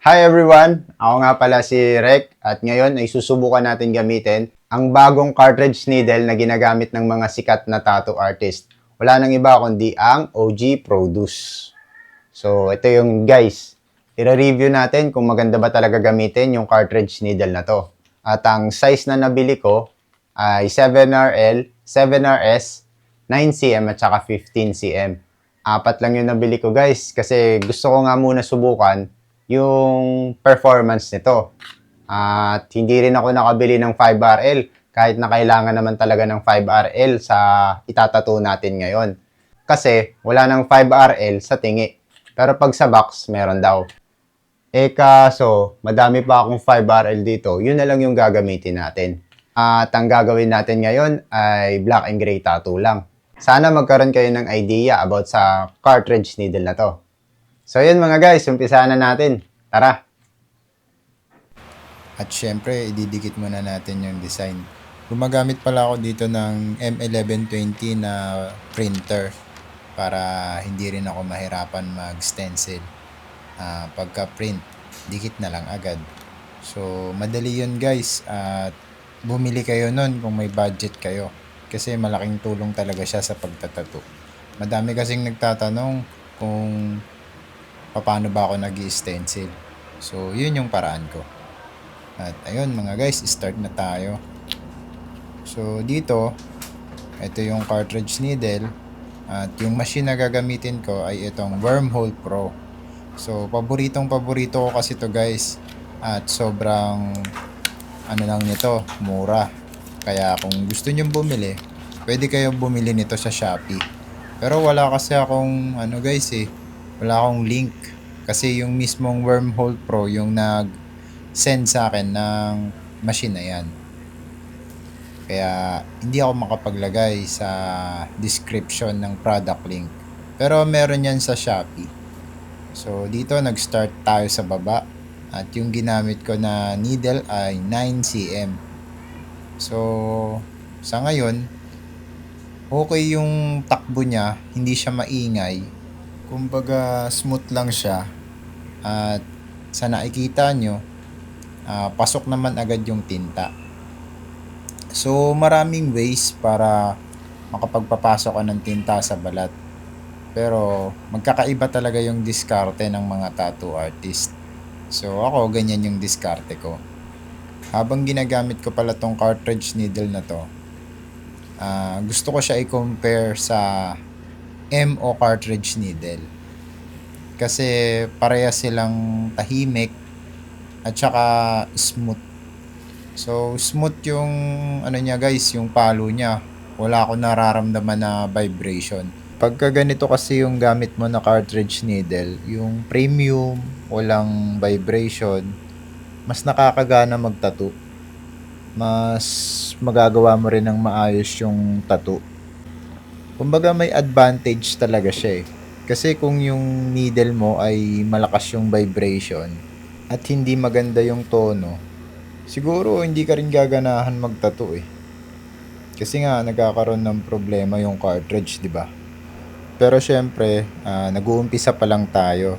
Hi everyone! Ako nga pala si Rek at ngayon ay susubukan natin gamitin ang bagong cartridge needle na ginagamit ng mga sikat na tattoo artist. Wala nang iba kundi ang OG Produce. So ito yung guys, i-review natin kung maganda ba talaga gamitin yung cartridge needle na to. At ang size na nabili ko ay 7RL, 7RS, 9cm at saka 15cm. Apat lang yung nabili ko guys kasi gusto ko nga muna subukan yung performance nito. At hindi rin ako nakabili ng 5RL kahit na kailangan naman talaga ng 5RL sa itatato natin ngayon. Kasi wala ng 5RL sa tingi. Pero pag sa box, meron daw. Kaso, madami pa akong 5RL dito. Yun na lang yung gagamitin natin. At ang gagawin natin ngayon ay black and gray tattoo lang. Sana magkaroon kayo ng idea about sa cartridge needle na to. So yun mga guys, umpisahan na natin. Tara! At syempre, ididikit muna natin yung design. Gumagamit pala ako dito ng M1120 na printer para hindi rin ako mahirapan mag-stencil. Pagka-print, dikit na lang agad. So, madali yun guys. At bumili kayo nun kung may budget kayo. Kasi malaking tulong talaga siya sa pagtatato. Madami kasing nagtatanong kung paano ba ako nag-stencil. So, yun yung paraan ko. At ayun mga guys, start na tayo. So dito, ito yung cartridge needle. At yung machine na gagamitin ko ay itong Wormhole Pro. So paborito ko kasi to guys. At sobrang lang nito, mura. Kaya kung gusto nyo bumili, pwede kayong bumili nito sa Shopee. Pero wala kasi akong guys wala akong link. Kasi yung mismong Wormhole Pro yung nag-send sa akin ng machine na yan. Kaya hindi ako makapaglagay sa description ng product link. Pero meron yan sa Shopee. So dito nag-start tayo sa baba. At yung ginamit ko na needle ay 9cm. So sa ngayon, okay yung takbo niya. Hindi siya maingay. Kumbaga smooth lang siya. At sa nakikita nyo, pasok naman agad yung tinta. So, maraming ways para makapagpapasok ka ng tinta sa balat. Pero, magkakaiba talaga yung diskarte ng mga tattoo artist. So, ako, ganyan yung diskarte ko. Habang ginagamit ko pala tong cartridge needle na to, gusto ko siya i-compare sa MO cartridge needle. Kasi, pareha silang tahimik at saka smooth. So, smooth yung niya guys, yung palo niya. Wala akong nararamdaman na vibration. Pagka ganito kasi yung gamit mo na cartridge needle, yung premium, walang vibration, mas nakakagana magtattoo. Mas magagawa mo rin ng maayos yung tattoo. Kumbaga may advantage talaga siya Kasi kung yung needle mo ay malakas yung vibration at hindi maganda yung tono, siguro hindi ka rin gaganahan magtattoo Kasi nga nagkakaroon ng problema yung cartridge, 'di ba? Pero syempre, nag-uumpisa pa lang tayo.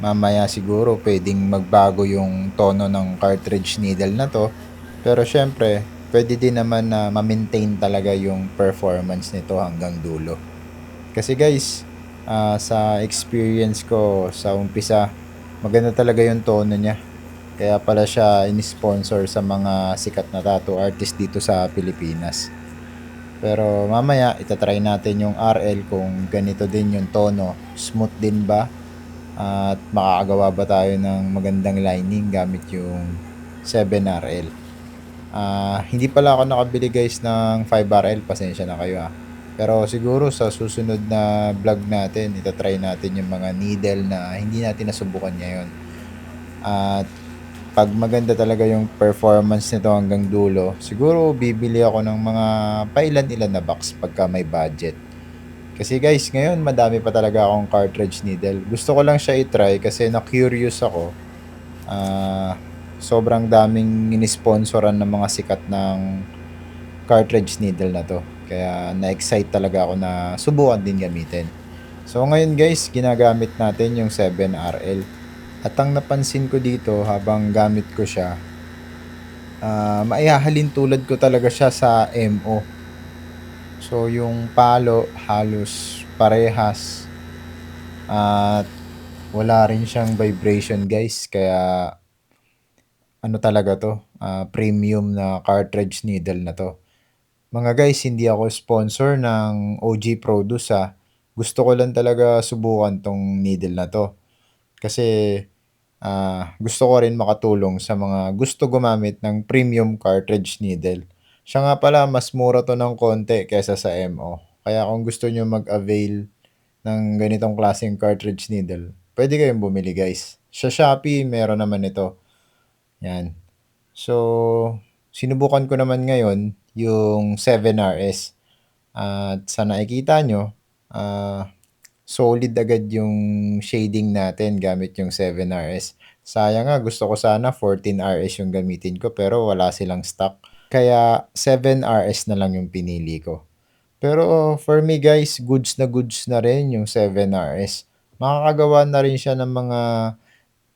Mamaya siguro pwedeng magbago yung tono ng cartridge needle na 'to. Pero syempre, pwede din naman na ma-maintain talaga yung performance nito hanggang dulo. Kasi guys, sa experience ko sa umpisa, maganda talaga yung tono niya. Kaya pala siya in-sponsor sa mga sikat na tattoo artist dito sa Pilipinas. Pero mamaya itatry natin yung RL kung ganito din yung tono. Smooth din ba? At makakagawa ba tayo ng magandang lining gamit yung 7RL. Hindi pala ako nakabili guys ng 5RL. Pasensya na kayo Pero siguro sa susunod na vlog natin, itatry natin yung mga needle na hindi natin nasubukan ngayon. At pag maganda talaga yung performance nito hanggang dulo, siguro bibili ako ng mga pailan-ilan na box pagka may budget. Kasi guys, ngayon madami pa talaga akong cartridge needle. Gusto ko lang siya i-try kasi na-curious ako. Sobrang daming inisponsoran ng mga sikat ng cartridge needle na to. Kaya na-excite talaga ako na subukan din gamitin. So ngayon guys, ginagamit natin yung 7RL. At ang napansin ko dito habang gamit ko siya, maihahalin tulad ko talaga siya sa MO. So yung palo halos parehas at wala rin siyang vibration guys, kaya ano talaga 'to, premium na cartridge needle na 'to. Mga guys, hindi ako sponsor ng OG Produce, gusto ko lang talaga subukan 'tong needle na 'to. Kasi, gusto ko rin makatulong sa mga gusto gumamit ng premium cartridge needle. Siya nga pala mas mura 'to ng konti kaysa sa MO. Kaya kung gusto niyo mag-avail ng ganitong klaseng cartridge needle, puwede kayong bumili guys. Sa Shopee meron naman ito, 'yan. So, sinubukan ko naman ngayon yung 7RS at sa nakikita niyo, solid agad yung shading natin gamit yung 7RS. Sayang nga, gusto ko sana 14RS yung gamitin ko pero wala silang stock. Kaya 7RS na lang yung pinili ko. Pero for me guys, goods na rin yung 7RS. Makakagawa na rin siya ng mga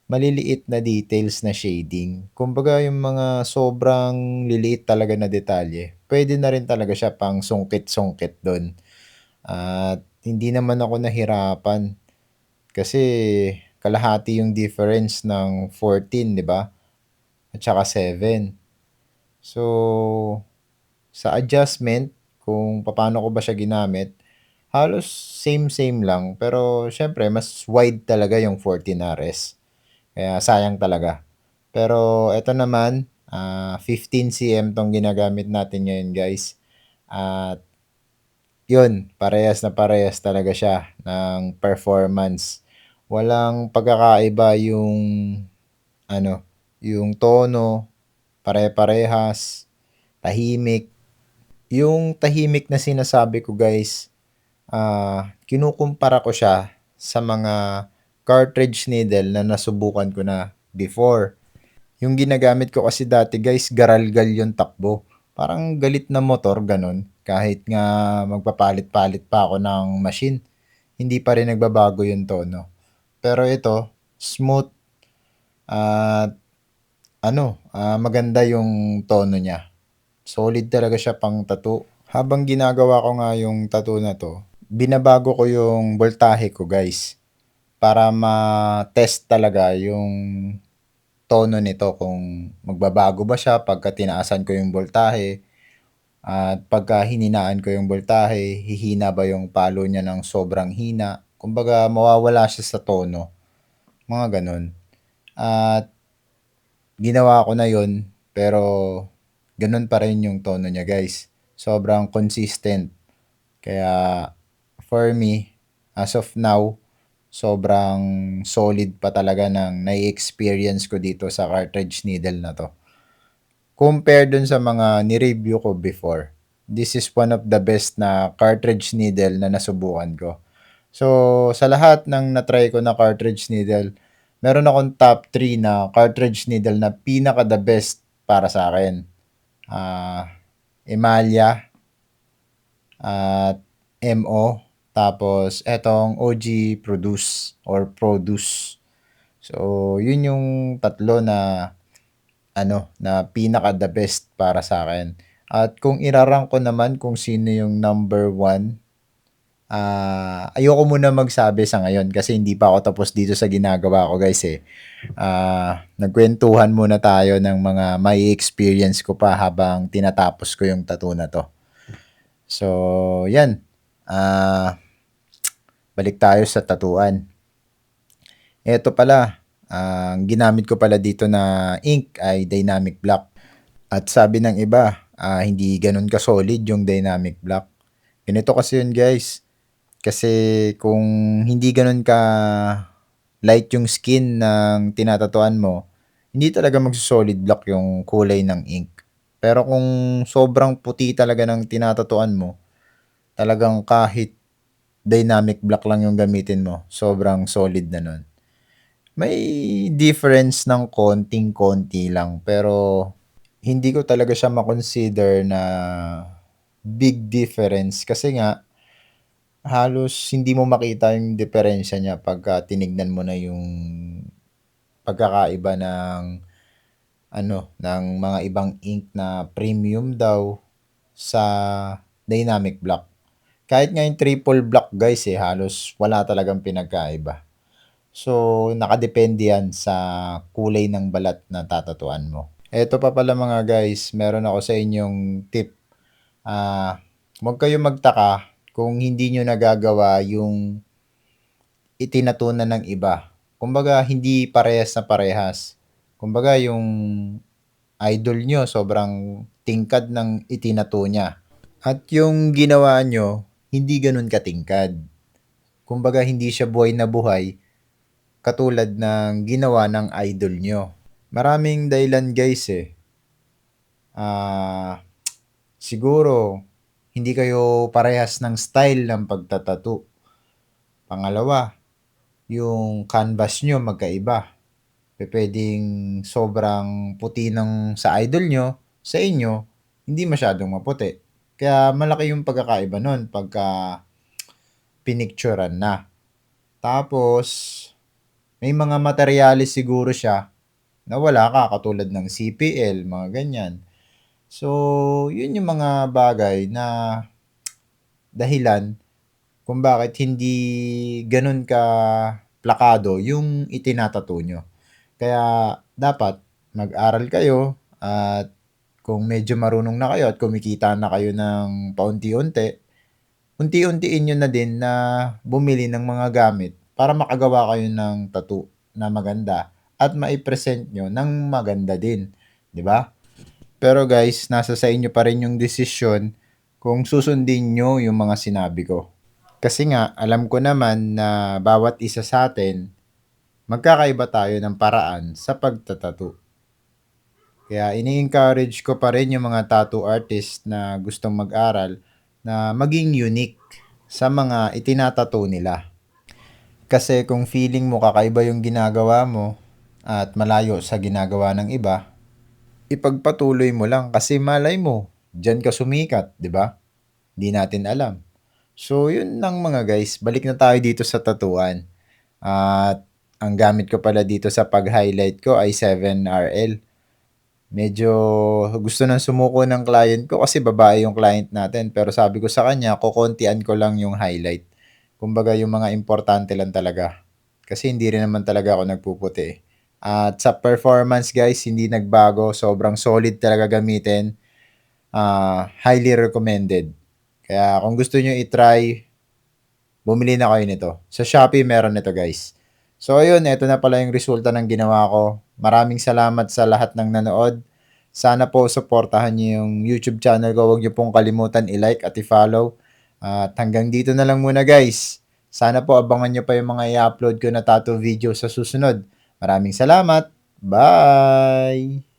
maliliit na details na shading. Kumbaga yung mga sobrang liliit talaga na detalye, pwede na rin talaga siya pang sungkit-sungkit dun. At hindi naman ako nahirapan kasi kalahati yung difference ng 14, 'di ba? At saka 7. So, sa adjustment kung papaano ko ba siya ginamit, halos same-same lang pero siyempre mas wide talaga yung 14RS. Kaya sayang talaga. Pero eto naman, 15 cm 'tong ginagamit natin ngayon guys. At yun, parehas na parehas talaga siya ng performance. Walang pagkakaiba yung ano, yung tono, pare-parehas, tahimik. Yung tahimik na sinasabi ko guys, kinukumpara ko siya sa mga cartridge needle na nasubukan ko na before. Yung ginagamit ko kasi dati guys, garalgal yung takbo. Parang galit na motor, ganun. Kahit nga magpapalit-palit pa ako ng machine, hindi pa rin nagbabago yung tono. Pero ito, smooth at maganda yung tono niya. Solid talaga siya pang tattoo. Habang ginagawa ko nga yung tattoo na to, binabago ko yung voltahe ko guys para ma-test talaga yung tono nito kung magbabago ba siya pagka tinaasan ko yung voltahe at pagka hininaan ko yung voltahe, hihina ba yung palo niya ng sobrang hina. Kumbaga mawawala siya sa tono, mga ganun. At ginawa ko na yun pero ganun pa rin yung tono niya guys. Sobrang consistent. Kaya for me, as of now, sobrang solid pa talaga ng nai-experience ko dito sa cartridge needle na 'to. Compare dun sa mga ni-review ko before, this is one of the best na cartridge needle na nasubukan ko. So, sa lahat ng na-try ko na cartridge needle, meron akong top 3 na cartridge needle na pinaka the best para sa akin. Emalia at MO, tapos etong OG Produce or Produce. So, yun yung tatlo na na pinaka the best para sa akin. At kung ira-rank ko naman kung sino yung number 1, ayoko muna magsabi sa ngayon kasi hindi pa ako tapos dito sa ginagawa ko guys eh. Nagkwentuhan muna tayo ng mga may experience ko pa habang tinatapos ko yung tattoo na to. So, yan. Balik tayo sa tatuan. Eto pala, ang ginamit ko pala dito na ink ay dynamic black. At sabi ng iba, hindi ganun ka-solid yung dynamic black. Ganito kasi yun guys. Kasi kung hindi ganun ka light yung skin ng tinatatuan mo, hindi talaga magso-solid black yung kulay ng ink. Pero kung sobrang puti talaga ng tinatatuan mo, talagang kahit dynamic black lang yung gamitin mo, sobrang solid na nun. May difference ng konting-konti lang pero hindi ko talaga siya ma-consider na big difference kasi nga halos hindi mo makita yung diferensya niya pagka tinignan mo na yung pagkakaiba ng ng mga ibang ink na premium daw sa dynamic block. Kahit nga yung triple block guys halos wala talagang pinagkaiba. So, nakadepende yan sa kulay ng balat na tatatuan mo. Eto pa pala mga guys, meron ako sa inyong tip. Huwag kayong magtaka kung hindi nyo nagagawa yung itinatunan ng iba. Kumbaga, hindi parehas na parehas. Kumbaga, yung idol nyo, sobrang tingkad ng itinato niya. At yung ginawa nyo, hindi ganun katingkad. Kumbaga, hindi siya buhay na buhay katulad ng ginawa ng idol nyo. Maraming dahilan guys siguro, hindi kayo parehas ng style ng pagtatato. Pangalawa, yung canvas nyo magkaiba. Pwedeng sobrang puti ng sa idol nyo, sa inyo, hindi masyadong maputi. Kaya malaki yung pagkakaiba nun pagka pinicturean na. Tapos, may mga materyales siguro siya na wala ka katulad ng CPL, mga ganyan. So, yun yung mga bagay na dahilan kung bakit hindi ganun ka plakado yung itinatato nyo. Kaya dapat mag-aral kayo at kung medyo marunong na kayo at kumikita na kayo ng paunti-unti, unti-untiin nyo na din na bumili ng mga gamit para makagawa kayo ng tattoo na maganda at maipresent nyo ng maganda din. 'Di ba? Pero guys, nasa sa inyo pa rin yung desisyon kung susundin nyo yung mga sinabi ko. Kasi nga, alam ko naman na bawat isa sa atin, magkakaiba tayo ng paraan sa pagtatato. Kaya ini-encourage ko pa rin yung mga tattoo artist na gustong mag-aral na maging unique sa mga itinatato nila. Kasi kung feeling mo kakaiba yung ginagawa mo at malayo sa ginagawa ng iba, ipagpatuloy mo lang kasi malay mo, dyan ka sumikat, di ba? Di natin alam. So, yun lang mga guys. Balik na tayo dito sa tatuan. At ang gamit ko pala dito sa pag-highlight ko ay 7RL. Medyo gusto nang sumuko ng client ko kasi babae yung client natin. Pero sabi ko sa kanya, kukontian ko lang yung highlight. Kumbaga yung mga importante lang talaga. Kasi hindi rin naman talaga ako nagpuputi. At sa performance guys, hindi nagbago. Sobrang solid talaga gamitin. Highly recommended. Kaya kung gusto nyo i-try, bumili na kayo nito. Sa Shopee meron nito guys. So ayun, ito na pala yung resulta ng ginawa ko. Maraming salamat sa lahat ng nanood. Sana po supportahan niyo yung YouTube channel ko. Huwag niyo pong kalimutan i-like at i-follow. At hanggang dito na lang muna guys. Sana po abangan niyo pa yung mga i-upload ko na tattoo video sa susunod. Maraming salamat. Bye!